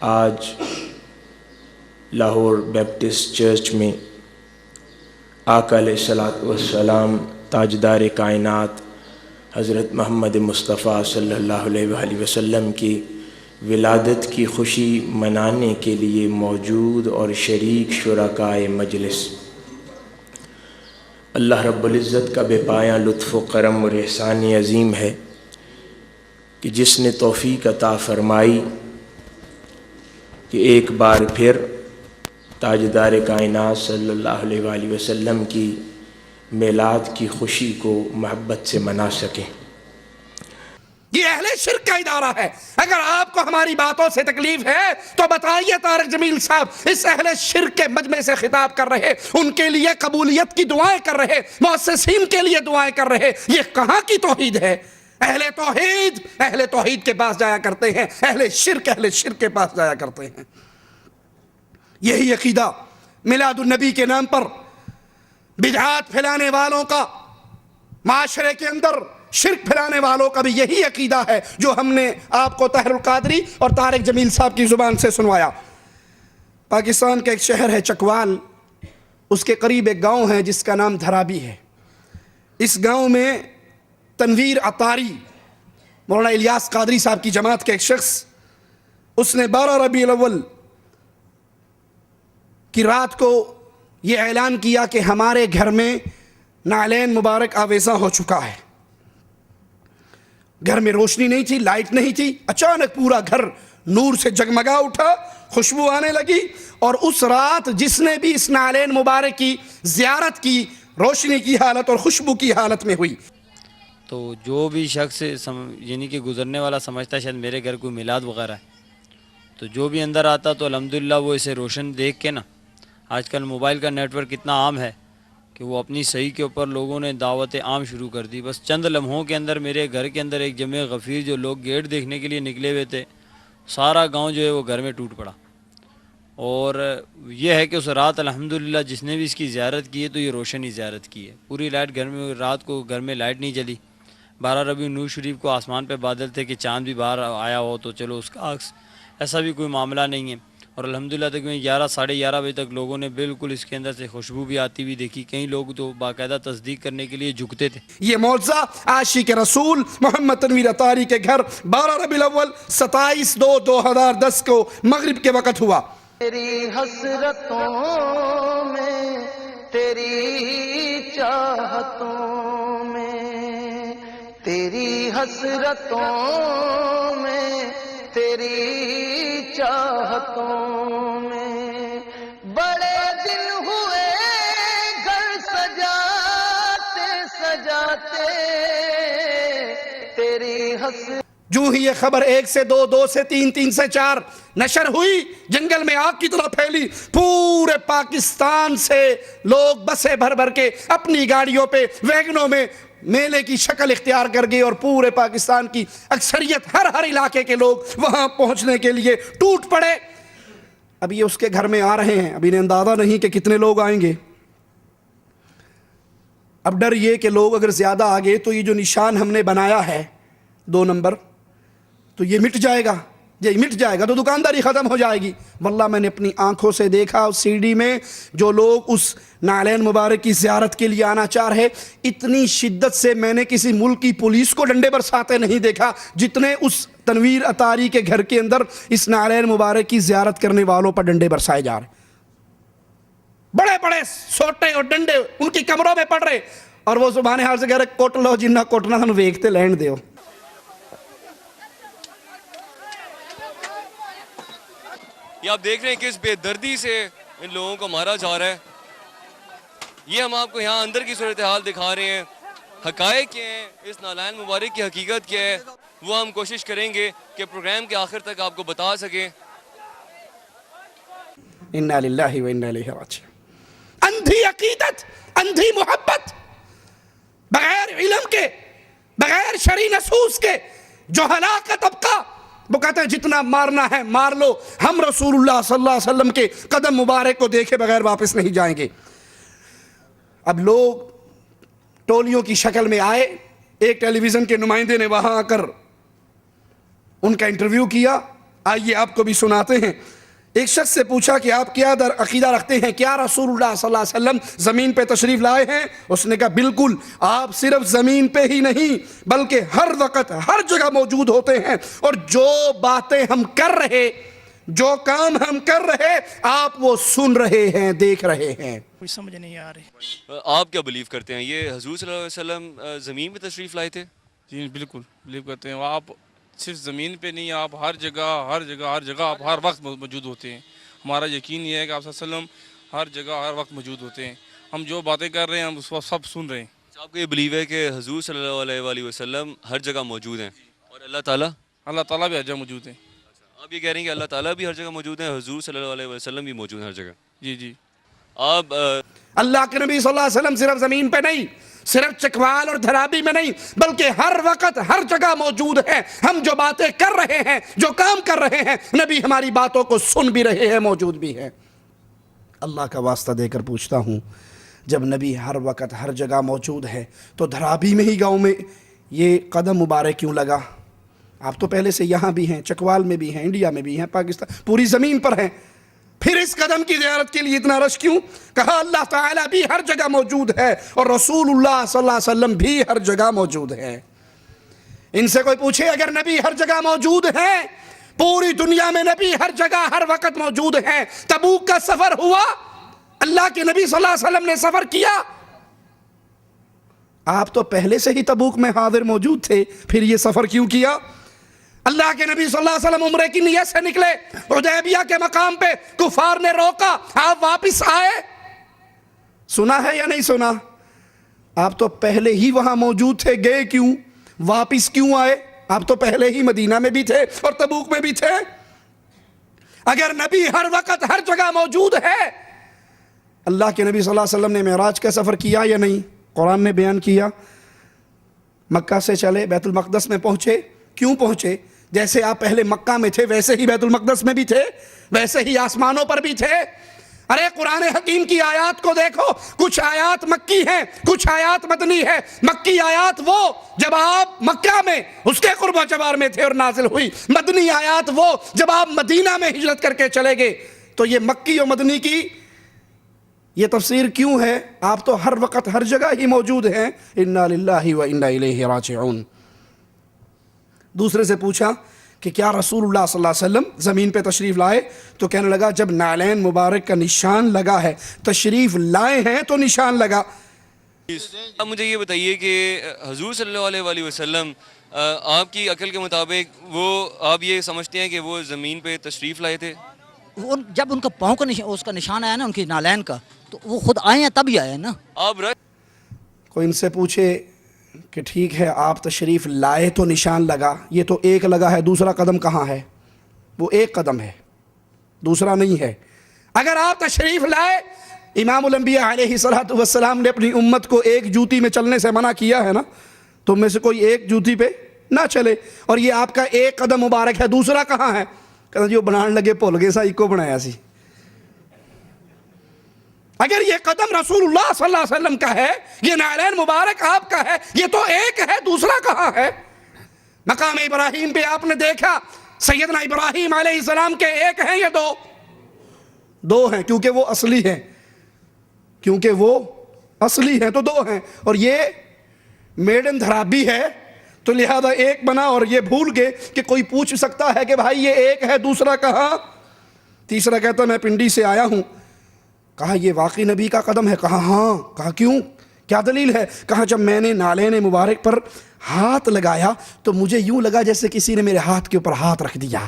آج Lahore Baptist church میں آقا علیہ الصلوۃ والسلام تاجدار کائنات حضرت محمد مصطفیٰ صلی اللہ علیہ وآلہ وسلم کی ولادت کی خوشی منانے کے لیے موجود اور شریک شرکائے مجلس، اللہ رب العزت کا بے پایاں لطف و کرم اور احسان عظیم ہے کہ جس نے توفیق عطا فرمائی کہ ایک بار پھر تاجدار کائنات صلی اللہ علیہ وآلہ وسلم کی میلاد کی خوشی کو محبت سے منا سکیں۔ یہ اہل شرک کا ادارہ ہے۔ اگر آپ کو ہماری باتوں سے تکلیف ہے تو بتائیے طارق جمیل صاحب اس اہل شرک کے مجمع سے خطاب کر رہے، ان کے لیے قبولیت کی دعائیں کر رہے، مؤسسین کے لیے دعائیں کر رہے، یہ کہاں کی توحید ہے؟ اہل توحید کے پاس جایا کرتے ہیں، اہل شرک کے پاس جایا کرتے ہیں۔ یہی عقیدہ میلاد النبی کے نام پر بدعات پھیلانے والوں کا، معاشرے کے اندر شرک پھیلانے والوں کا بھی یہی عقیدہ ہے جو ہم نے آپ کو طاہر القادری اور طارق جمیل صاحب کی زبان سے سنوایا۔ پاکستان کا ایک شہر ہے چکوال، اس کے قریب ایک گاؤں ہے جس کا نام دھرابی ہے۔ اس گاؤں میں تنویر عطاری، مولانا الیاس قادری صاحب کی جماعت کے ایک شخص، اس نے 12 ربیع الاول کی رات کو یہ اعلان کیا کہ ہمارے گھر میں نعلین مبارک آویزاں ہو چکا ہے۔ گھر میں روشنی نہیں تھی، لائٹ نہیں تھی، اچانک پورا گھر نور سے جگمگا اٹھا، خوشبو آنے لگی، اور اس رات جس نے بھی اس نعلین مبارک کی زیارت کی روشنی کی حالت اور خوشبو کی حالت میں ہوئی۔ تو جو بھی شخص یعنی کہ گزرنے والا سمجھتا ہے شاید میرے گھر کوئی میلاد وغیرہ ہے، تو جو بھی اندر آتا تو الحمدللہ وہ اسے روشن دیکھ کے نا، آج کل موبائل کا نیٹ ورک اتنا عام ہے کہ وہ اپنی صحیح کے اوپر لوگوں نے دعوت عام شروع کر دی۔ بس چند لمحوں کے اندر میرے گھر کے اندر ایک جمع غفیر جو لوگ گیٹ دیکھنے کے لیے نکلے ہوئے تھے، سارا گاؤں جو ہے وہ گھر میں ٹوٹ پڑا۔ اور یہ ہے کہ اس رات الحمدللہ جس نے بھی اس کی زیارت کی ہے تو یہ روشنی زیارت کی ہے۔ پوری لائٹ گھر میں، رات کو گھر میں لائٹ نہیں جلی۔ 12 ربیع نور شریف کو آسمان پہ بادل تھے کہ چاند بھی باہر آیا ہو تو چلو اس کا عکس، ایسا بھی کوئی معاملہ نہیں ہے۔ اور الحمدللہ تقریباً 11 ساڑھے 11 بجے تک لوگوں نے بالکل اس کے اندر سے خوشبو بھی آتی ہوئی دیکھی۔ کئی لوگ تو باقاعدہ تصدیق کرنے کے لیے جھکتے تھے۔ یہ معجزہ عاشق رسول محمد تنویر عطاری کے گھر 12 ربیع الاول 27/2/2010 کو مغرب کے وقت ہوا۔ تیری حسرتوں میں، تیری چاہتوں میں، تیری حسرتوں میں، تیری چاہتوں میں، بڑے دن ہوئے گھر سجاتے سجاتے، تیری حسرت۔ جو ہی یہ خبر 1 سے 2، 2 سے 3، 3 سے 4 نشر ہوئی، جنگل میں آگ کی طرح پھیلی۔ پورے پاکستان سے لوگ بسیں بھر بھر کے اپنی گاڑیوں پہ، ویگنوں میں میلے کی شکل اختیار کر گئے، اور پورے پاکستان کی اکثریت، ہر علاقے کے لوگ وہاں پہنچنے کے لیے ٹوٹ پڑے۔ اب یہ اس کے گھر میں آ رہے ہیں، اب انہیں اندازہ نہیں کہ کتنے لوگ آئیں گے۔ اب ڈر یہ کہ لوگ اگر زیادہ آ گئے تو یہ جو نشان ہم نے بنایا ہے 2 نمبر، تو یہ مٹ جائے گا، یہ مٹ جائے گا تو دکانداری ختم ہو جائے گی۔ واللہ میں نے اپنی آنکھوں سے دیکھا اس سی ڈی میں جو لوگ اس نعلین مبارک کی زیارت کے لیے آنا چاہ رہے، اتنی شدت سے میں نے کسی ملک کی پولیس کو ڈنڈے برساتے نہیں دیکھا جتنے اس تنویر عطاری کے گھر کے اندر اس نعلین مبارک کی زیارت کرنے والوں پر ڈنڈے برسائے جا رہے۔ بڑے بڑے سوٹے اور ڈنڈے ان کی کمروں میں پڑ رہے، اور وہ زبان حال سے کہہ رہے کوٹ لو جنہ کوٹنا تھا ویکھتے لین دیو۔ یہ آپ دیکھ رہے ہیں کہ اس بے دردی سے ان لوگوں کو مارا جا رہا ہے۔ یہ ہم آپ کو یہاں اندر کی صورتحال دکھا رہے ہیں، حقائق کیا ہیں، اس نعلین مبارک کی حقیقت کیا ہے، وہ ہم کوشش کریں گے کہ پروگرام کے آخر تک آپ کو بتا سکیں۔ انا للہ و انا الیہ راجعون۔ اندھی عقیدت، اندھی محبت، بغیر علم کے، بغیر شرعی نصوص کے جو ہلاک کا طبقہ، وہ کہتے ہیں جتنا مارنا ہے مار لو، ہم رسول اللہ صلی اللہ علیہ وسلم کے قدم مبارک کو دیکھے بغیر واپس نہیں جائیں گے۔ اب لوگ ٹولیوں کی شکل میں آئے، ایک ٹیلی ویژن کے نمائندے نے وہاں آ کر ان کا انٹرویو کیا، آئیے آپ کو بھی سناتے ہیں۔ ایک شخص سے پوچھا کہ آپ کیا عقیدہ رکھتے ہیں، کیا رسول اللہ صلی اللہ علیہ وسلم زمین پہ تشریف لائے ہیں؟ اس نے کہا بالکل، آپ صرف زمین پہ ہی نہیں بلکہ ہر وقت ہر جگہ موجود ہوتے ہیں، اور جو باتیں ہم کر رہے، جو کام ہم کر رہے، آپ وہ سن رہے ہیں، دیکھ رہے ہیں۔ کوئی سمجھ نہیں آ رہی۔ آپ کیا بلیو کرتے ہیں، یہ حضور صلی اللہ علیہ وسلم زمین پہ تشریف لائے تھے؟ جی بالکل بلیو کرتے ہیں، آپ صرف زمین پہ نہیں، آپ ہر جگہ آپ ہر وقت موجود ہوتے ہیں۔ ہمارا یقین یہ ہے کہ آپ صلی اللہ علیہ وسلم ہر جگہ ہر وقت موجود ہوتے ہیں، ہم جو باتیں کر رہے ہیں ہم اس وقت سب سن رہے ہیں۔ آپ کو یہ بلیو ہے کہ حضور صلی اللہ علیہ وآلہ وسلم ہر جگہ موجود ہیں، اور اللہ تعالیٰ اللہ بھی ہر جگہ موجود ہیں۔ آپ یہ کہہ رہے ہیں کہ اللہ تعالیٰ بھی ہر جگہ موجود ہیں، حضور صلی اللہ علیہ وسلم بھی موجود ہیں ہر جگہ؟ جی آپ اللہ کے نبی صلی اللہ علیہ وسلم صرف زمین پہ نہیں، صرف چکوال اور دھرابی میں نہیں، بلکہ ہر وقت ہر جگہ موجود ہیں۔ ہم جو باتیں کر رہے ہیں، جو کام کر رہے ہیں، نبی ہماری باتوں کو سن بھی رہے ہیں، موجود بھی ہیں۔ اللہ کا واسطہ دے کر پوچھتا ہوں، جب نبی ہر وقت ہر جگہ موجود ہے تو دھرابی میں ہی گاؤں میں یہ قدم مبارک کیوں لگا؟ آپ تو پہلے سے یہاں بھی ہیں، چکوال میں بھی ہیں، انڈیا میں بھی ہیں، پاکستان پوری زمین پر ہیں، پھر اس قدم کی زیارت کے لیے اتنا رش کیوں؟ کہا اللہ تعالیٰ بھی ہر جگہ موجود ہے اور رسول اللہ صلی اللہ علیہ وسلم بھی ہر جگہ موجود ہے۔ ان سے کوئی پوچھے اگر نبی ہر جگہ موجود ہے، پوری دنیا میں نبی ہر جگہ ہر وقت موجود ہیں، تبوک کا سفر ہوا، اللہ کے نبی صلی اللہ علیہ وسلم نے سفر کیا، آپ تو پہلے سے ہی تبوک میں حاضر موجود تھے، پھر یہ سفر کیوں کیا؟ اللہ کے نبی صلی اللہ علیہ وسلم عمرے کی نیت سے نکلے، حدیبیہ کے مقام پہ کفار نے روکا، آپ واپس آئے، سنا ہے یا نہیں سنا؟ آپ تو پہلے ہی وہاں موجود تھے، گئے کیوں؟ واپس کیوں آئے؟ آپ تو پہلے ہی مدینہ میں بھی تھے اور تبوک میں بھی تھے۔ اگر نبی ہر وقت ہر جگہ موجود ہے، اللہ کے نبی صلی اللہ علیہ وسلم نے معراج کا سفر کیا یا نہیں؟ قرآن نے بیان کیا، مکہ سے چلے بیت المقدس میں پہنچے، کیوں پہنچے؟ جیسے آپ پہلے مکہ میں تھے ویسے ہی بیت المقدس میں بھی تھے، ویسے ہی آسمانوں پر بھی تھے۔ ارے قرآن حکیم کی آیات کو دیکھو، کچھ آیات مکی ہیں، کچھ آیات مدنی ہے۔ مکی آیات وہ جب آپ مکہ میں اس کے قرب و جوار میں تھے اور نازل ہوئی، مدنی آیات وہ جب آپ مدینہ میں ہجرت کر کے چلے گئے۔ تو یہ مکی اور مدنی کی یہ تفسیر کیوں ہے؟ آپ تو ہر وقت ہر جگہ ہی موجود ہیں۔ انا للہ و انا الیہ راجعون۔ دوسرے سے پوچھا کہ کیا رسول اللہ صلی اللہ علیہ وسلم زمین پہ تشریف لائے؟ تو کہنے لگا جب نعلین مبارک کا نشان لگا ہے، تشریف لائے ہیں تو نشان لگا۔ اب مجھے یہ بتائیے کہ حضور صلی اللہ علیہ وآلہ وسلم آپ کی عقل کے مطابق وہ آپ یہ سمجھتے ہیں کہ وہ زمین پہ تشریف لائے تھے؟ جب ان کا پاؤں کا اس کا نشان آیا نا، ان کی نالین کا، تو وہ خود آئے ہیں تب ہی آئے ہیں نا۔ آپ کوئی ان سے پوچھے کہ ٹھیک ہے آپ تشریف لائے تو نشان لگا، یہ تو ایک لگا ہے، دوسرا قدم کہاں ہے؟ وہ ایک قدم ہے، دوسرا نہیں ہے۔ اگر آپ تشریف لائے، امام الانبیاء علیہ السلام نے اپنی امت کو ایک جوتی میں چلنے سے منع کیا ہے نا، تم میں سے کوئی ایک جوتی پہ نہ چلے، اور یہ آپ کا ایک قدم مبارک ہے، دوسرا کہاں ہے؟ کہتا جو بنان لگے بھول گئے سا ایک بنایا سی۔ اگر یہ قدم رسول اللہ صلی اللہ علیہ وسلم کا ہے، یہ نعلین مبارک آپ کا ہے، یہ تو ایک ہے، دوسرا کہاں ہے؟ مقام ابراہیم پہ آپ نے دیکھا سیدنا ابراہیم علیہ السلام کے ایک ہیں یا دو ہیں؟ کیونکہ وہ اصلی ہیں، کیونکہ وہ اصلی ہیں تو دو ہیں، اور یہ میڈ ان دھرابی ہے تو لہذا ایک بنا، اور یہ بھول گئے کہ کوئی پوچھ سکتا ہے کہ بھائی یہ ایک ہے، دوسرا کہاں؟ تیسرا کہتا میں پنڈی سے آیا ہوں۔ کہا یہ واقعی نبی کا قدم ہے؟ کہا ہاں۔ کہا کیوں؟ کیا دلیل ہے؟ کہا جب میں نے نالین مبارک پر ہاتھ لگایا تو مجھے یوں لگا جیسے کسی نے میرے ہاتھ کے اوپر ہاتھ رکھ دیا۔